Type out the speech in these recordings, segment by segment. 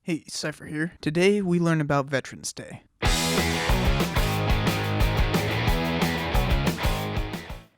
Hey, Cypher here. Today we learn about Veterans Day.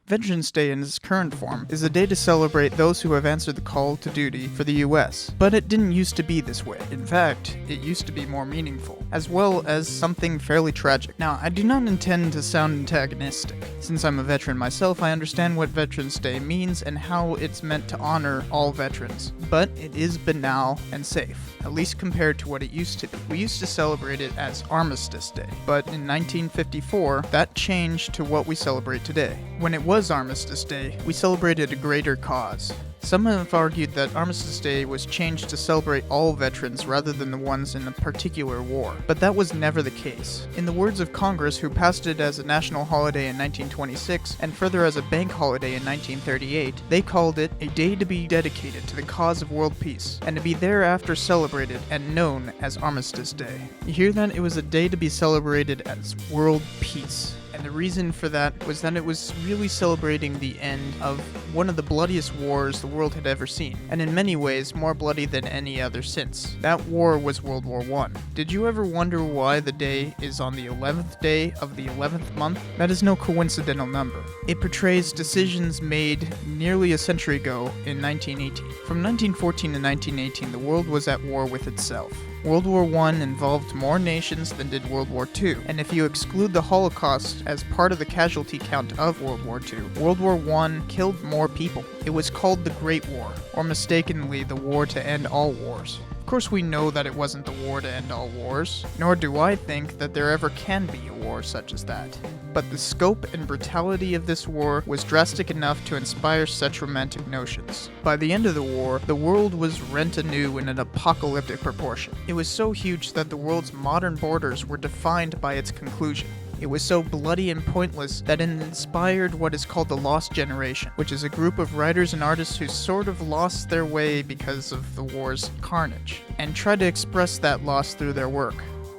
Veterans Day in its current form is a day to celebrate those who have answered the call to duty for the US. But it didn't used to be this way. In fact, it used to be more meaningful, as well as something fairly tragic. Now, I do not intend to sound antagonistic. Since I'm a veteran myself, I understand what Veterans Day means and how it's meant to honor all veterans. But it is banal and safe, at least compared to what it used to be. We used to celebrate it as Armistice Day, but in 1954, that changed to what we celebrate today. When it was Armistice Day, we celebrated a greater cause. Some have argued that Armistice Day was changed to celebrate all veterans rather than the ones in a particular war, but that was never the case. In the words of Congress, who passed it as a national holiday in 1926 and further as a bank holiday in 1938, they called it a day to be dedicated to the cause of world peace and to be thereafter celebrated and known as Armistice Day. You hear that? It was a day to be celebrated as world peace. And the reason for that was that it was really celebrating the end of one of the bloodiest wars the world had ever seen, and in many ways more bloody than any other since. That war was World War I. Did you ever wonder why the day is on the 11th day of the 11th month? That is no coincidental number. It portrays decisions made nearly a century ago in 1918. From 1914 to 1918, the world was at war with itself. World War I involved more nations than did World War II, and if you exclude the Holocaust as part of the casualty count of World War II, World War I killed more people. It was called the Great War, or mistakenly the war to end all wars. Of course, we know that it wasn't the war to end all wars, nor do I think that there ever can be a war such as that. But the scope and brutality of this war was drastic enough to inspire such romantic notions. By the end of the war, the world was rent anew in an apocalyptic proportion. It was so huge that the world's modern borders were defined by its conclusion. It was so bloody and pointless that it inspired what is called the Lost Generation, which is a group of writers and artists who sort of lost their way because of the war's carnage, and tried to express that loss through their work.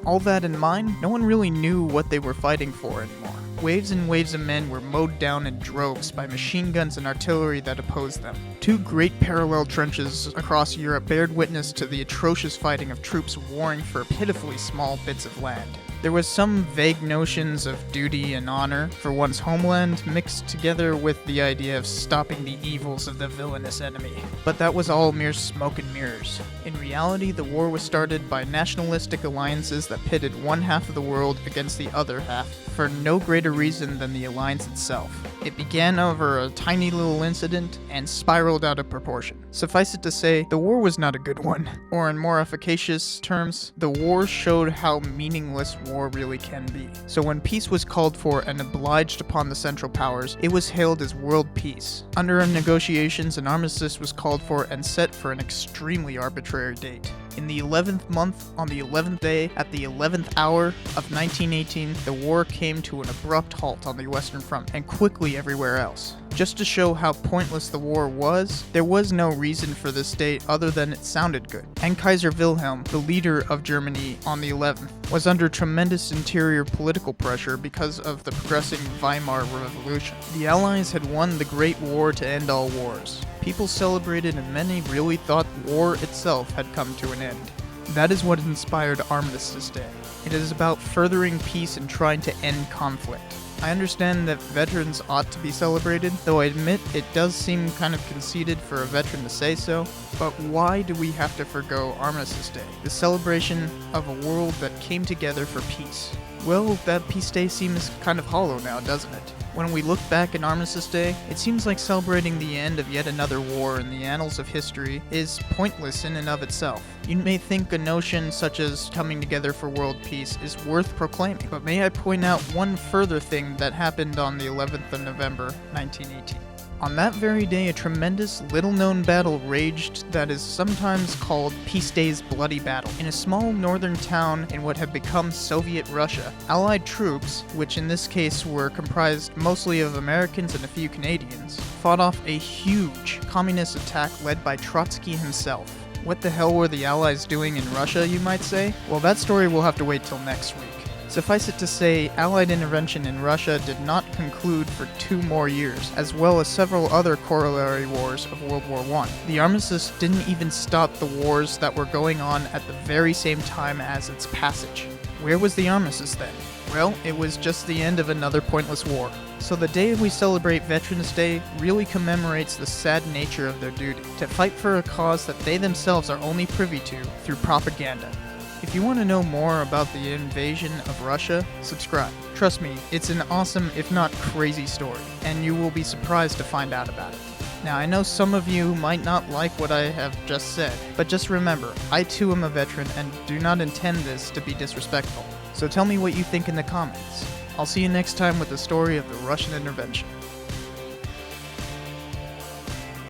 All that in mind, no one really knew what they were fighting for anymore. Waves and waves of men were mowed down in droves by machine guns and artillery that opposed them. Two great parallel trenches across Europe bared witness to the atrocious fighting of troops warring for pitifully small bits of land. There was some vague notions of duty and honor for one's homeland mixed together with the idea of stopping the evils of the villainous enemy. But that was all mere smoke and mirrors. In reality, the war was started by nationalistic alliances that pitted one half of the world against the other half for no greater reason than the alliance itself. It began over a tiny little incident and spiraled out of proportion. Suffice it to say, the war was not a good one. Or in more efficacious terms, the war showed how meaningless war really can be. So when peace was called for and obliged upon the Central Powers, it was hailed as world peace. Under negotiations, an armistice was called for and set for an extremely arbitrary date. In the 11th month, on the 11th day, at the 11th hour of 1918, the war came to an abrupt halt on the Western Front and quickly everywhere else. Just to show how pointless the war was, there was no reason for this date other than it sounded good. And Kaiser Wilhelm, the leader of Germany on the 11th, was under tremendous interior political pressure because of the progressing Weimar Revolution. The Allies had won the Great War to end all wars. People celebrated and many really thought war itself had come to an end. That is what inspired Armistice Day. It is about furthering peace and trying to end conflict. I understand that veterans ought to be celebrated, though I admit it does seem kind of conceited for a veteran to say so, but why do we have to forgo Armistice Day, the celebration of a world that came together for peace? Well, that Peace Day seems kind of hollow now, doesn't it? When we look back at Armistice Day, it seems like celebrating the end of yet another war in the annals of history is pointless in and of itself. You may think a notion such as coming together for world peace is worth proclaiming, but may I point out one further thing that happened on the 11th of November, 1918. On that very day, a tremendous, little-known battle raged that is sometimes called Peace Day's Bloody Battle. In a small northern town in what had become Soviet Russia, Allied troops, which in this case were comprised mostly of Americans and a few Canadians, fought off a huge communist attack led by Trotsky himself. What the hell were the Allies doing in Russia, you might say? Well, that story will have to wait till next week. Suffice it to say, Allied intervention in Russia did not conclude for 2 more years, as well as several other corollary wars of World War I. The Armistice didn't even stop the wars that were going on at the very same time as its passage. Where was the Armistice then? Well, it was just the end of another pointless war. So the day we celebrate Veterans Day really commemorates the sad nature of their duty, to fight for a cause that they themselves are only privy to through propaganda. If you want to know more about the invasion of Russia, subscribe. Trust me, it's an awesome, if not crazy story, and you will be surprised to find out about it. Now, I know some of you might not like what I have just said, but just remember, I too am a veteran and do not intend this to be disrespectful. So tell me what you think in the comments. I'll see you next time with the story of the Russian intervention.